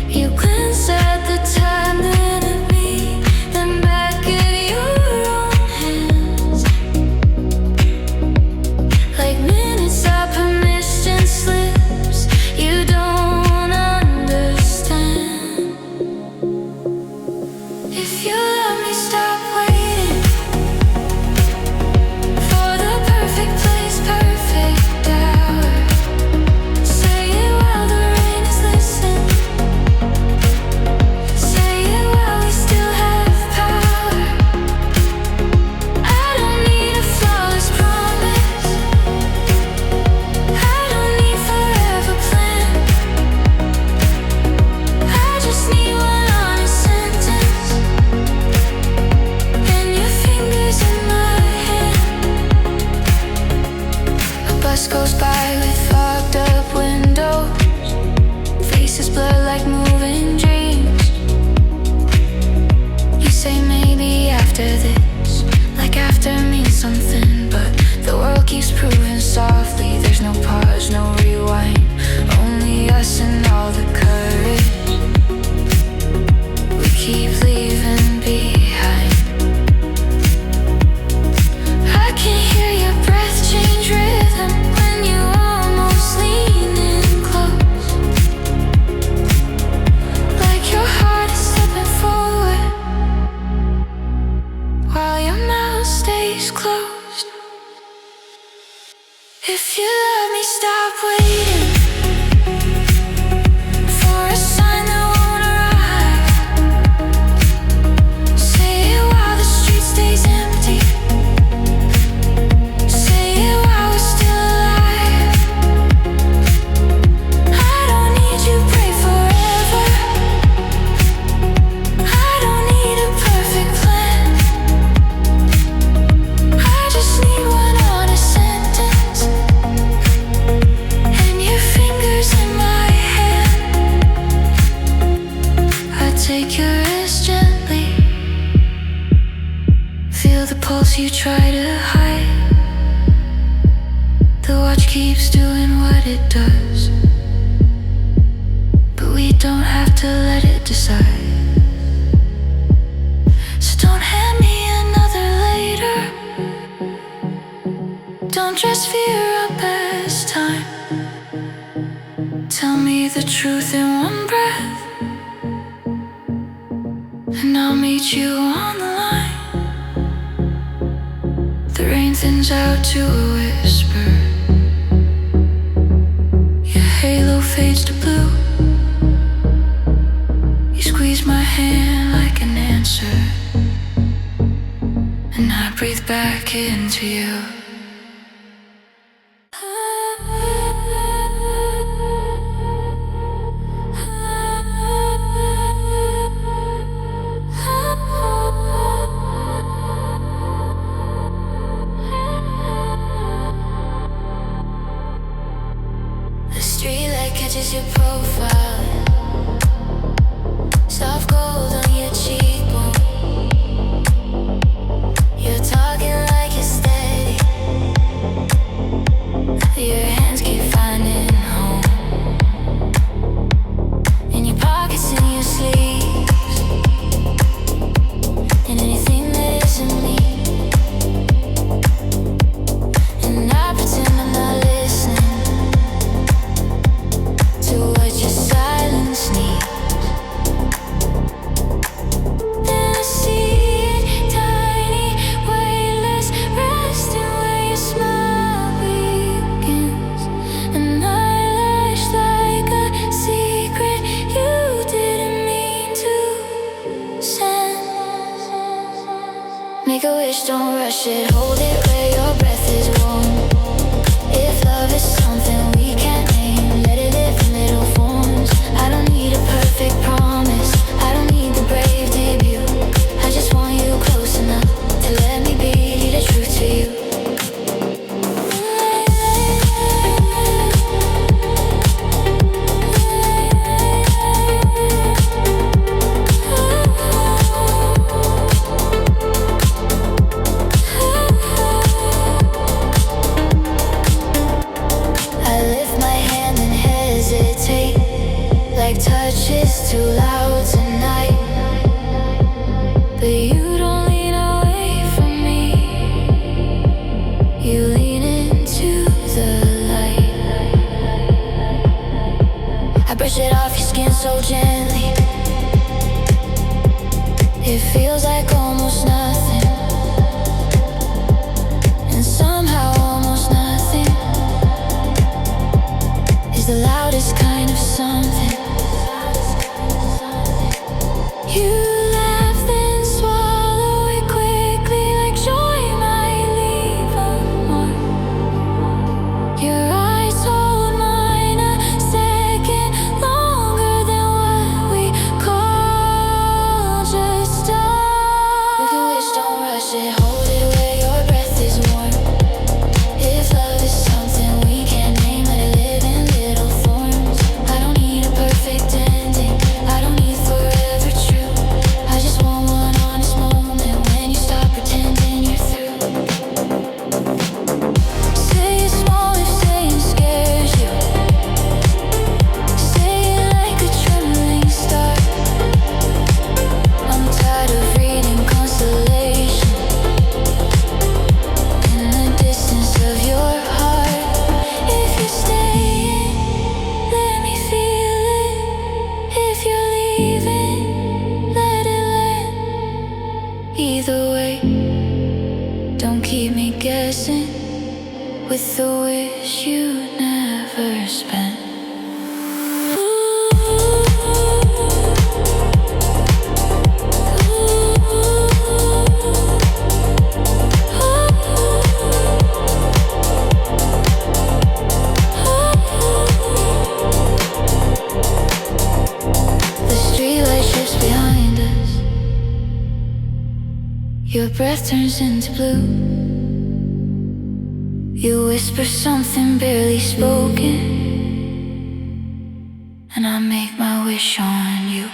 You glance at the time, then at me, then back at your own hands. Like minutes our permission slips, you don't understand. If you love me, stop waiting for the perfect place, perfect hour. Say it close, you try to hide. The watch keeps doing what it does, but we don't have to let it decide. So don't hand me another later. Don't dress fear up as time. Tell me the truth in one breath, and I'll meet you on the line. The rain thins out to a whisper. Your halo fades to blue. You squeeze my hand like an answer, and I breathe back into you. Your profile, soft gold on your cheekbone. You're talking like you're steady. Your hands keep finding home in your pockets and your sleeves, and anything that isn't me. And I pretend I'm not listening to what your silence needs. Then I see it, tiny, weightless, resting where your smile begins. And I lash like a secret you didn't mean to send. Make a wish, don't rush it, hold it where your breath is warm. If love is something we can't name, let it live in little forms. I don't need a perfect promise, I don't need the brave debut. I just want you close enough to let me be the truth to you. Like touch is too loud tonight, but you don't lean away from me. You lean into the light. I brush it off your skin so gently. It feels like almost nothing, and somehow almost nothing is the loudest kind of something. You laugh then swallow it quickly, like joy might leave a mark. Your eyes hold mine a second longer than what we call just stars. Make a wish, don't rush it, hold it where your breath is warm. If love is something we can't name, let it live in little forms. I don't need a perfect ending, I don't need forever true. I just want one honest moment when you stop pretending you're through. Say it's small if saying scares you. Say it like a trembling star. I'm tired of reading constellations in the distance of your heart. If you're staying, let me feel it. If you're leaving, let it land. Either way, don't keep me guessing with the wish you never spent. The streetlight shifts behind us. Your breath turns into blue. You whisper something barely spoken, and I make my wish on you.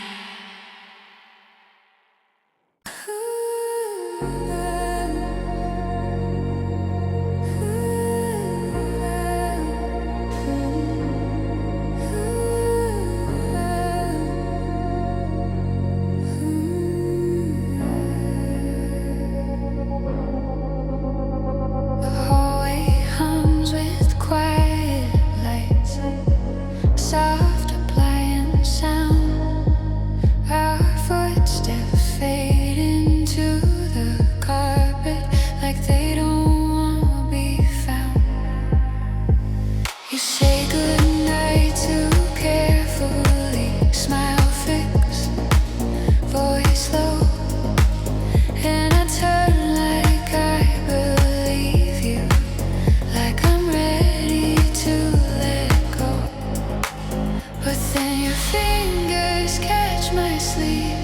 when your fingers catch my sleeve.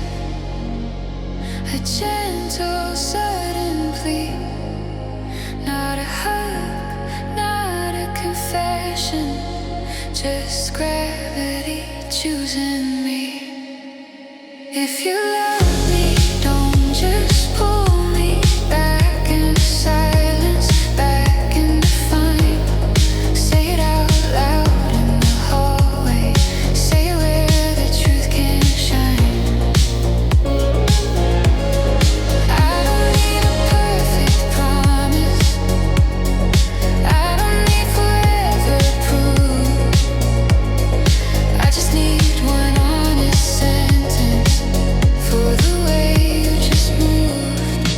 A gentle, sudden plea. Not a hug, not a confession. Just gravity choosing me. If you love me, don't just pull me back into silence, back into fine. Say it out loud in the hallway. Say it where the truth can shine. I don't need a perfect promise. I don't need forever proof. I just need one honest sentence for the way you just moved.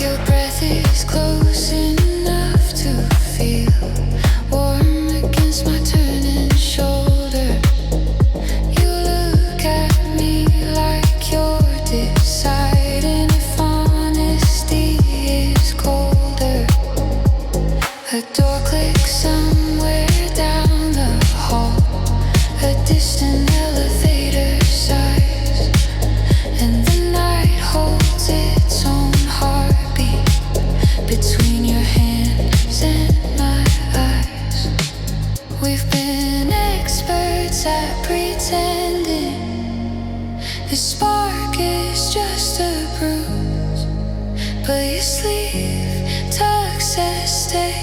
Your breath is close enough to feel warm against my turning shoulder. You look at me like you're deciding if honesty is colder. A door clicks somewhere down the hall. A distant elevator sighs, and the night holds its own heartbeat between your hands and my eyes. We've been experts at pretending the spark is just a bruise, but your sleeve tucks at stay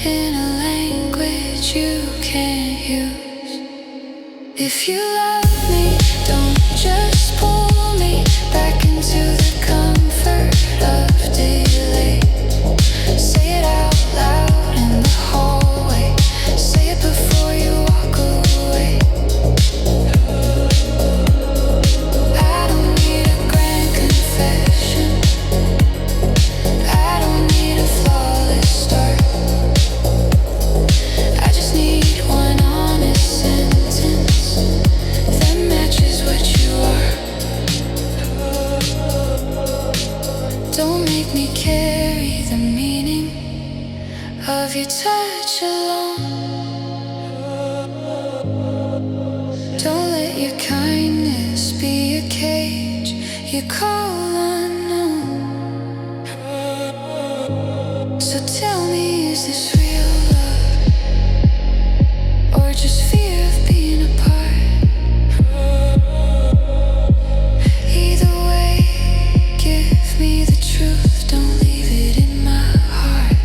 in a language you can't use. If you love me, don't just pull me back into the comfort of delay. Say it out loud in the hallway. Say it before you walk away. I don't need a grand confession. I don't need a flawless start. I just need one honest sentence that matches what you are. Don't make me carry the meaning of your touch alone. Don't let your kindness be a cage you call unknown. So tell me, is this real love, or just fear of being apart? Either way, give me the truth, don't leave it in my heart.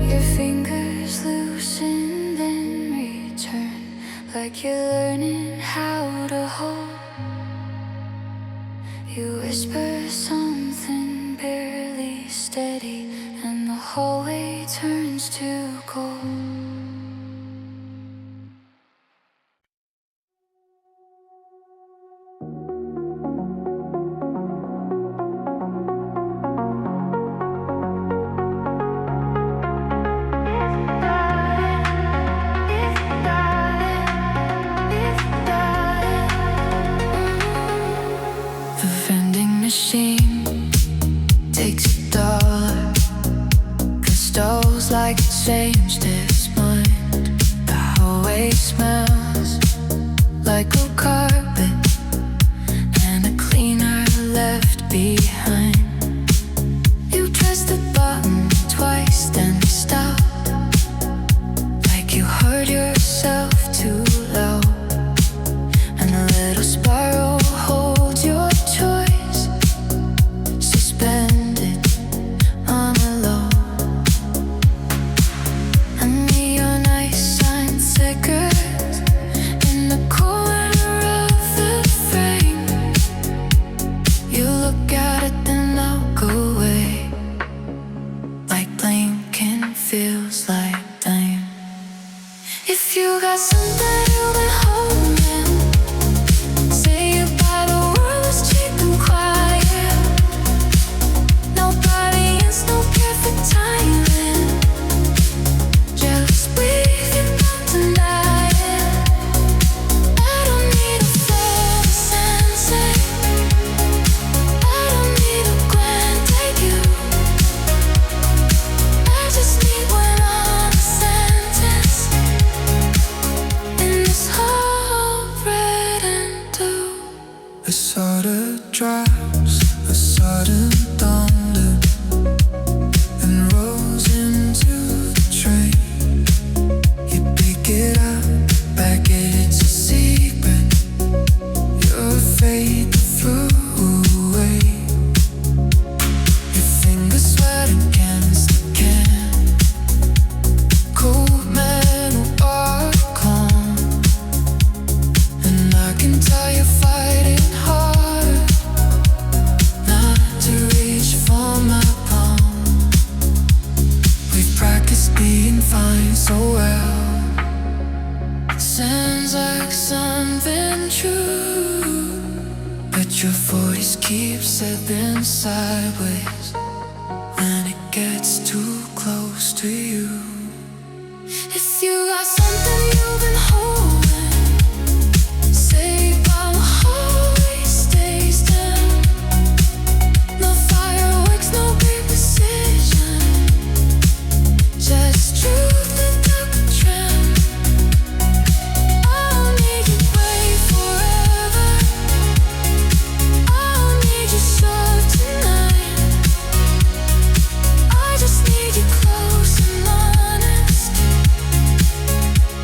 Your fingers loosen, then return, like you're learning how to hold. You whisper something barely steady, and the hallway turns to gold. The vending machine takes $1. The stall's like it changed its mind. The hallway smells like old carpet and a cleaner left behind. You press the button twice, then stop, like you heard yourself too loud. And a little spiral holds your choice, suspended on a low. A sort of drops, a sudden thunder, and rolls into the train. You pick it up like it's a secret. You're afraid to throw away. Your fingers sweat against the can. Cold metal bar calm, and I can tell you're fighting hard not to reach for my palm. We've practiced being fine so well. Sounds like something true, but your voice keeps slipping sideways when it gets too close to you. If you got something you've been holding, say by my heart stays down. No fireworks, no big decision, just truth without the trend. I don't need you wait forever, I don't need you short tonight. I just need you close and honest,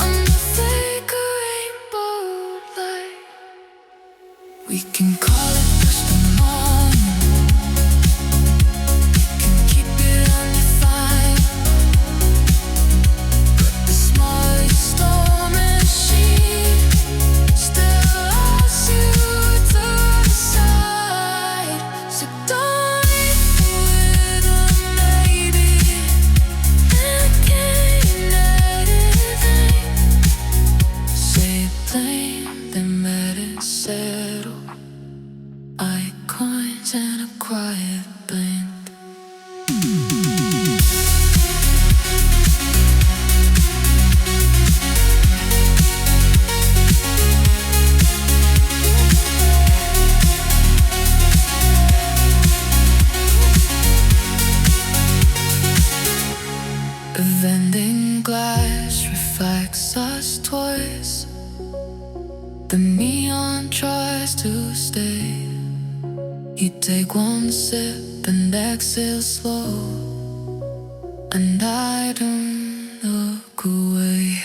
under flicker rainbow light. We can call it just a moment, can keep it undefined. But the smallest storm machine still asks you to decide. So don't leave with a maybe, and can't anything. Say it plain, then let it settle. Eye coins and a quiet blend. A vending glass reflects us twice. The neon tries to stay. You take one sip and exhale slow, and I don't look away.